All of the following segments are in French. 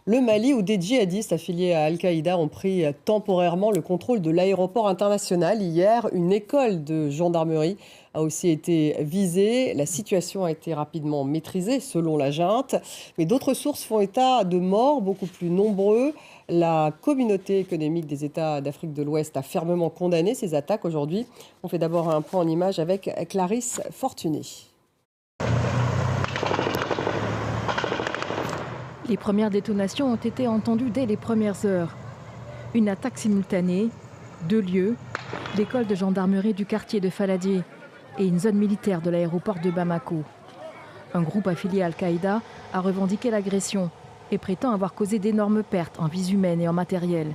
le Mali, où des djihadistes affiliés à Al-Qaïda ont pris temporairement le contrôle de l'aéroport international. Hier, une école de gendarmerie a aussi été visée. La situation a été rapidement maîtrisée, selon la junte. Mais d'autres sources font état de morts beaucoup plus nombreux. La communauté économique des États d'Afrique de l'Ouest a fermement condamné ces attaques aujourd'hui. On fait d'abord un point en images avec Clarisse Fortuné. Les premières détonations ont été entendues dès les premières heures. Une attaque simultanée, 2 lieux, l'école de gendarmerie du quartier de Faladier et une zone militaire de l'aéroport de Bamako. Un groupe affilié à Al-Qaïda a revendiqué l'agression et prétend avoir causé d'énormes pertes en vies humaines et en matériel.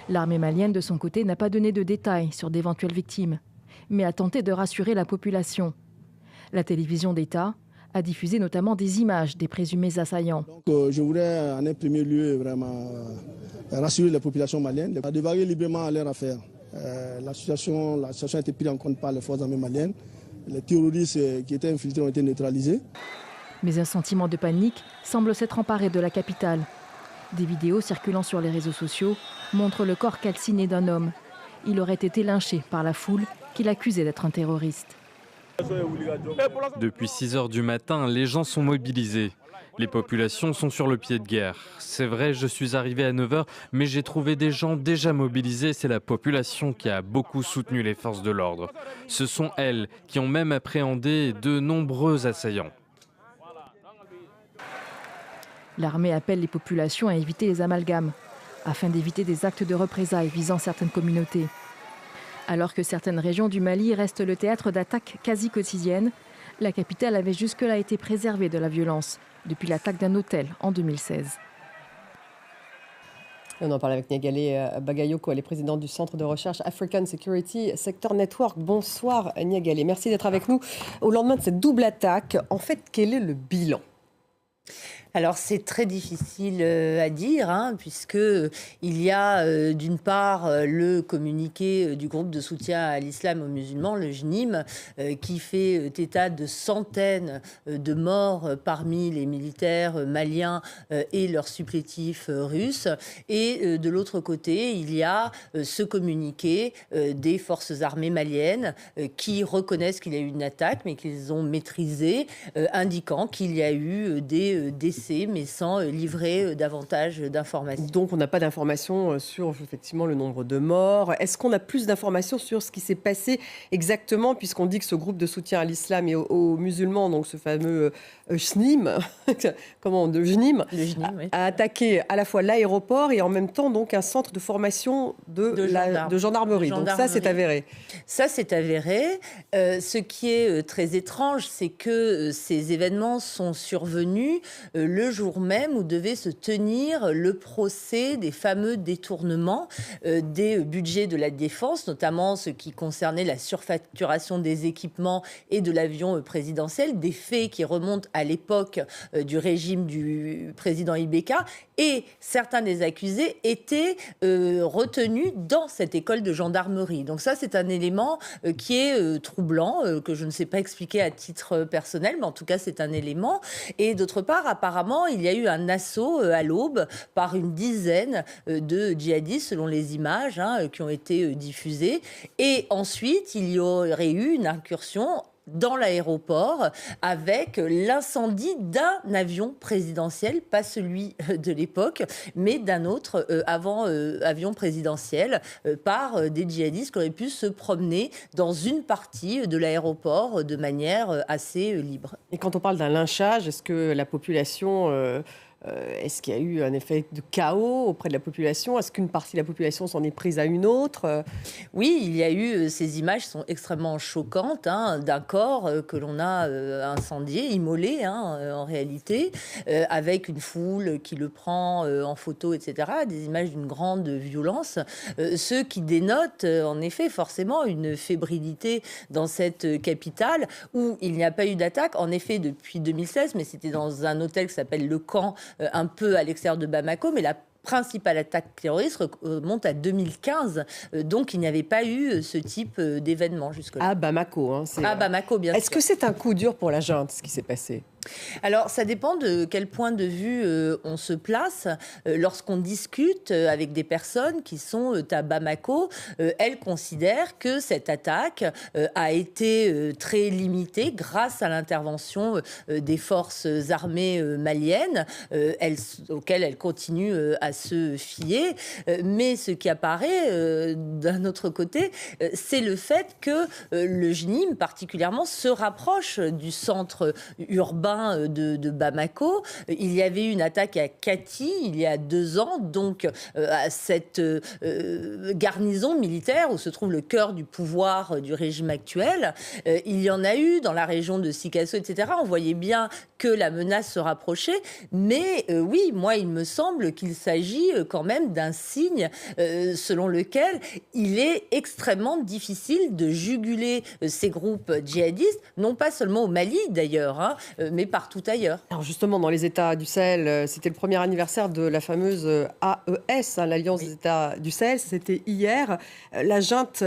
L'armée malienne, de son côté, n'a pas donné de détails sur d'éventuelles victimes, mais a tenté de rassurer la population. La télévision d'État a diffusé notamment des images des présumés assaillants. Donc, je voudrais en un premier lieu vraiment rassurer la population malienne de varier librement à leur affaire. La situation a été prise en compte par les forces armées maliennes. Les terroristes qui étaient infiltrés ont été neutralisés. Mais un sentiment de panique semble s'être emparé de la capitale. Des vidéos circulant sur les réseaux sociaux montrent le corps calciné d'un homme. Il aurait été lynché par la foule qui l'accusait d'être un terroriste. Depuis 6 heures du matin, les gens sont mobilisés. Les populations sont sur le pied de guerre. C'est vrai, je suis arrivé à 9 heures, mais j'ai trouvé des gens déjà mobilisés. C'est la population qui a beaucoup soutenu les forces de l'ordre. Ce sont elles qui ont même appréhendé de nombreux assaillants. L'armée appelle les populations à éviter les amalgames, afin d'éviter des actes de représailles visant certaines communautés. Alors que certaines régions du Mali restent le théâtre d'attaques quasi quotidiennes, la capitale avait jusque-là été préservée de la violence, depuis l'attaque d'un hôtel en 2016. On en parle avec Niagalé Bagayoko, elle est présidente du centre de recherche African Security Sector Network. Bonsoir Niagalé, merci d'être avec nous. Au lendemain de cette double attaque, en fait, quel est le bilan ? Alors c'est très difficile à dire, puisque il y a d'une part le communiqué du groupe de soutien à l'islam aux musulmans, le JNIM, qui fait état de centaines de morts parmi les militaires maliens et leurs supplétifs russes. Et de l'autre côté, il y a ce communiqué des forces armées maliennes qui reconnaissent qu'il y a eu une attaque, mais qu'ils ont maîtrisé, indiquant qu'il y a eu des décès, mais sans livrer davantage d'informations. Donc on n'a pas d'informations sur effectivement le nombre de morts. Est-ce qu'on a plus d'informations sur ce qui s'est passé exactement, puisqu'on dit que ce groupe de soutien à l'islam et aux musulmans, donc ce fameux JNIM, oui, a attaqué à la fois l'aéroport et en même temps donc un centre de formation de gendarmerie. Donc ça c'est avéré. Ça c'est avéré. Ce qui est très étrange, c'est que ces événements sont survenus le jour même où devait se tenir le procès des fameux détournements des budgets de la défense, notamment ce qui concernait la surfacturation des équipements et de l'avion présidentiel, des faits qui remontent à l'époque du régime du président Ibeka. Et certains des accusés étaient retenus dans cette école de gendarmerie. Donc ça, c'est un élément qui est troublant, que je ne sais pas expliquer à titre personnel, mais en tout cas, c'est un élément. Et d'autre part, apparemment, il y a eu un assaut à l'aube par une dizaine de djihadistes, selon les images qui ont été diffusées. Et ensuite, il y aurait eu une incursion dans l'aéroport avec l'incendie d'un avion présidentiel, pas celui de l'époque, mais d'un autre avion présidentiel par des djihadistes qui auraient pu se promener dans une partie de l'aéroport de manière assez libre. Et quand on parle d'un lynchage, est-ce que la population... est-ce qu'il y a eu un effet de chaos auprès de la population ? Est-ce qu'une partie de la population s'en est prise à une autre ? Oui, il y a eu ces images qui sont extrêmement choquantes d'un corps que l'on a incendié, immolé en réalité, avec une foule qui le prend en photo, etc. Des images d'une grande violence, ce qui dénote en effet forcément une fébrilité dans cette capitale où il n'y a pas eu d'attaque, en effet depuis 2016, mais c'était dans un hôtel qui s'appelle Le Camp, un peu à l'extérieur de Bamako, mais la principale attaque terroriste remonte à 2015. Donc, il n'y avait pas eu ce type d'événement jusque-là. À Bamako. À Bamako, bien sûr. Est-ce que c'est un coup dur pour la junte, ce qui s'est passé ? Alors, ça dépend de quel point de vue on se place. Lorsqu'on discute avec des personnes qui sont à Bamako, elles considèrent que cette attaque a été très limitée grâce à l'intervention des forces armées maliennes, auxquelles elles continuent à se fier. Mais ce qui apparaît d'un autre côté, c'est le fait que le JNIM, particulièrement, se rapproche du centre urbain de Bamako. Il y avait eu une attaque à Kati il y a 2 ans, donc à cette garnison militaire où se trouve le cœur du pouvoir du régime actuel. Il y en a eu dans la région de Sikasso, etc. On voyait bien que la menace se rapprochait, mais oui, moi, il me semble qu'il s'agit quand même d'un signe selon lequel il est extrêmement difficile de juguler ces groupes djihadistes, non pas seulement au Mali d'ailleurs, hein, mais partout ailleurs. Alors justement, dans les États du Sahel, c'était le premier anniversaire de la fameuse AES, hein, l'Alliance des États du Sahel. C'était hier. La junte,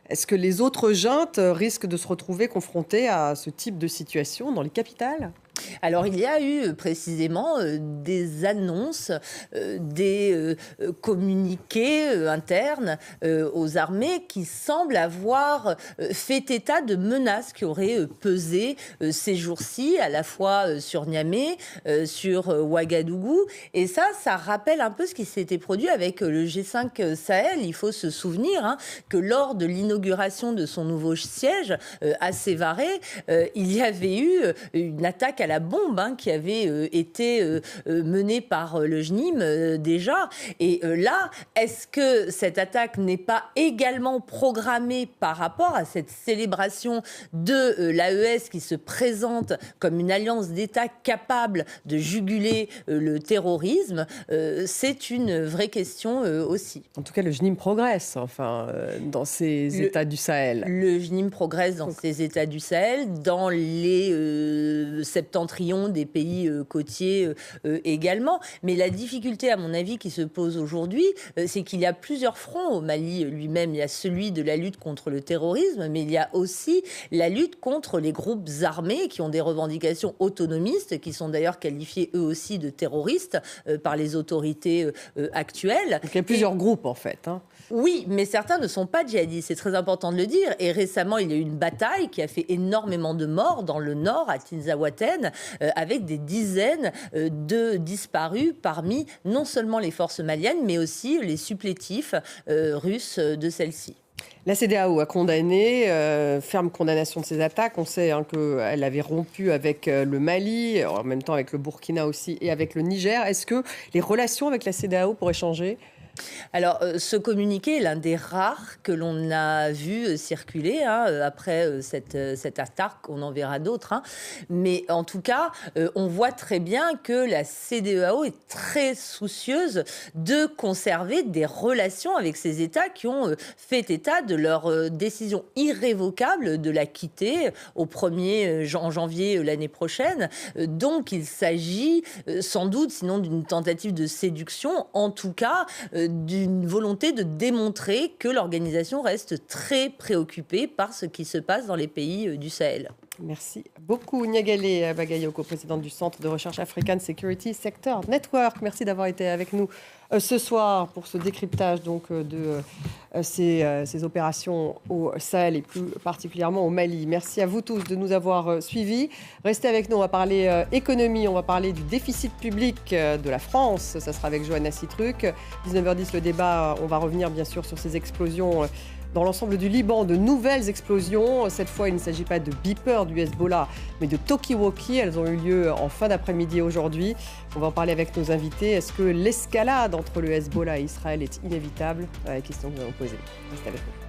est-ce que les autres juntes risquent de se retrouver confrontées à ce type de situation dans les capitales ? Alors, il y a eu précisément des annonces, des communiqués internes aux armées qui semblent avoir fait état de menaces qui auraient pesé ces jours-ci, à la fois sur Niamey, sur Ouagadougou. Et ça rappelle un peu ce qui s'était produit avec le G5 Sahel. Il faut se souvenir que lors de l'inauguration de son nouveau siège à Sévaré, il y avait eu une attaque à la bombe qui avait été menée par le JNIM déjà. Et là, est-ce que cette attaque n'est pas également programmée par rapport à cette célébration de l'AES qui se présente comme une alliance d'États capable de juguler le terrorisme? C'est une vraie question aussi. En tout cas, le JNIM progresse dans ces États du Sahel. Le JNIM progresse dans ces États du Sahel, dans les septentrions des pays côtiers également. Mais la difficulté, à mon avis, qui se pose aujourd'hui, c'est qu'il y a plusieurs fronts au Mali lui-même. Il y a celui de la lutte contre le terrorisme, mais il y a aussi la lutte contre les groupes armés qui ont des revendications autonomistes, qui sont d'ailleurs qualifiés eux aussi de terroristes par les autorités actuelles. Donc il y a plusieurs groupes en fait. Oui, mais certains ne sont pas djihadistes, c'est très important de le dire. Et récemment, il y a eu une bataille qui a fait énormément de morts dans le nord, à Tinzaouaten, avec des dizaines de disparus parmi non seulement les forces maliennes, mais aussi les supplétifs russes de celles-ci. La CEDEAO a condamné, ferme condamnation de ces attaques. On sait qu'elle avait rompu avec le Mali, en même temps avec le Burkina aussi, et avec le Niger. Est-ce que les relations avec la CEDEAO pourraient changer ? Alors, ce communiqué est l'un des rares que l'on a vu circuler après cette attaque. On en verra d'autres. Mais en tout cas, on voit très bien que la CEDEAO est très soucieuse de conserver des relations avec ces États qui ont fait état de leur décision irrévocable de la quitter au 1er janvier l'année prochaine. Donc, il s'agit sans doute, sinon d'une tentative de séduction, en tout cas d'une volonté de démontrer que l'organisation reste très préoccupée par ce qui se passe dans les pays du Sahel. Merci beaucoup Niagalé Bagayoko, présidente du Centre de recherche African Security Sector Network. Merci d'avoir été avec nous ce soir pour ce décryptage de ces opérations au Sahel et plus particulièrement au Mali. Merci à vous tous de nous avoir suivis. Restez avec nous, on va parler économie, on va parler du déficit public de la France. Ça sera avec Johanna Citruc. 19h10 le débat, on va revenir bien sûr sur ces explosions dans l'ensemble du Liban, de nouvelles explosions. Cette fois, il ne s'agit pas de beepers du Hezbollah, mais de talkie-walkie. Elles ont eu lieu en fin d'après-midi aujourd'hui. On va en parler avec nos invités. Est-ce que l'escalade entre le Hezbollah et Israël est inévitable ? La question que nous allons poser. Restez avec nous.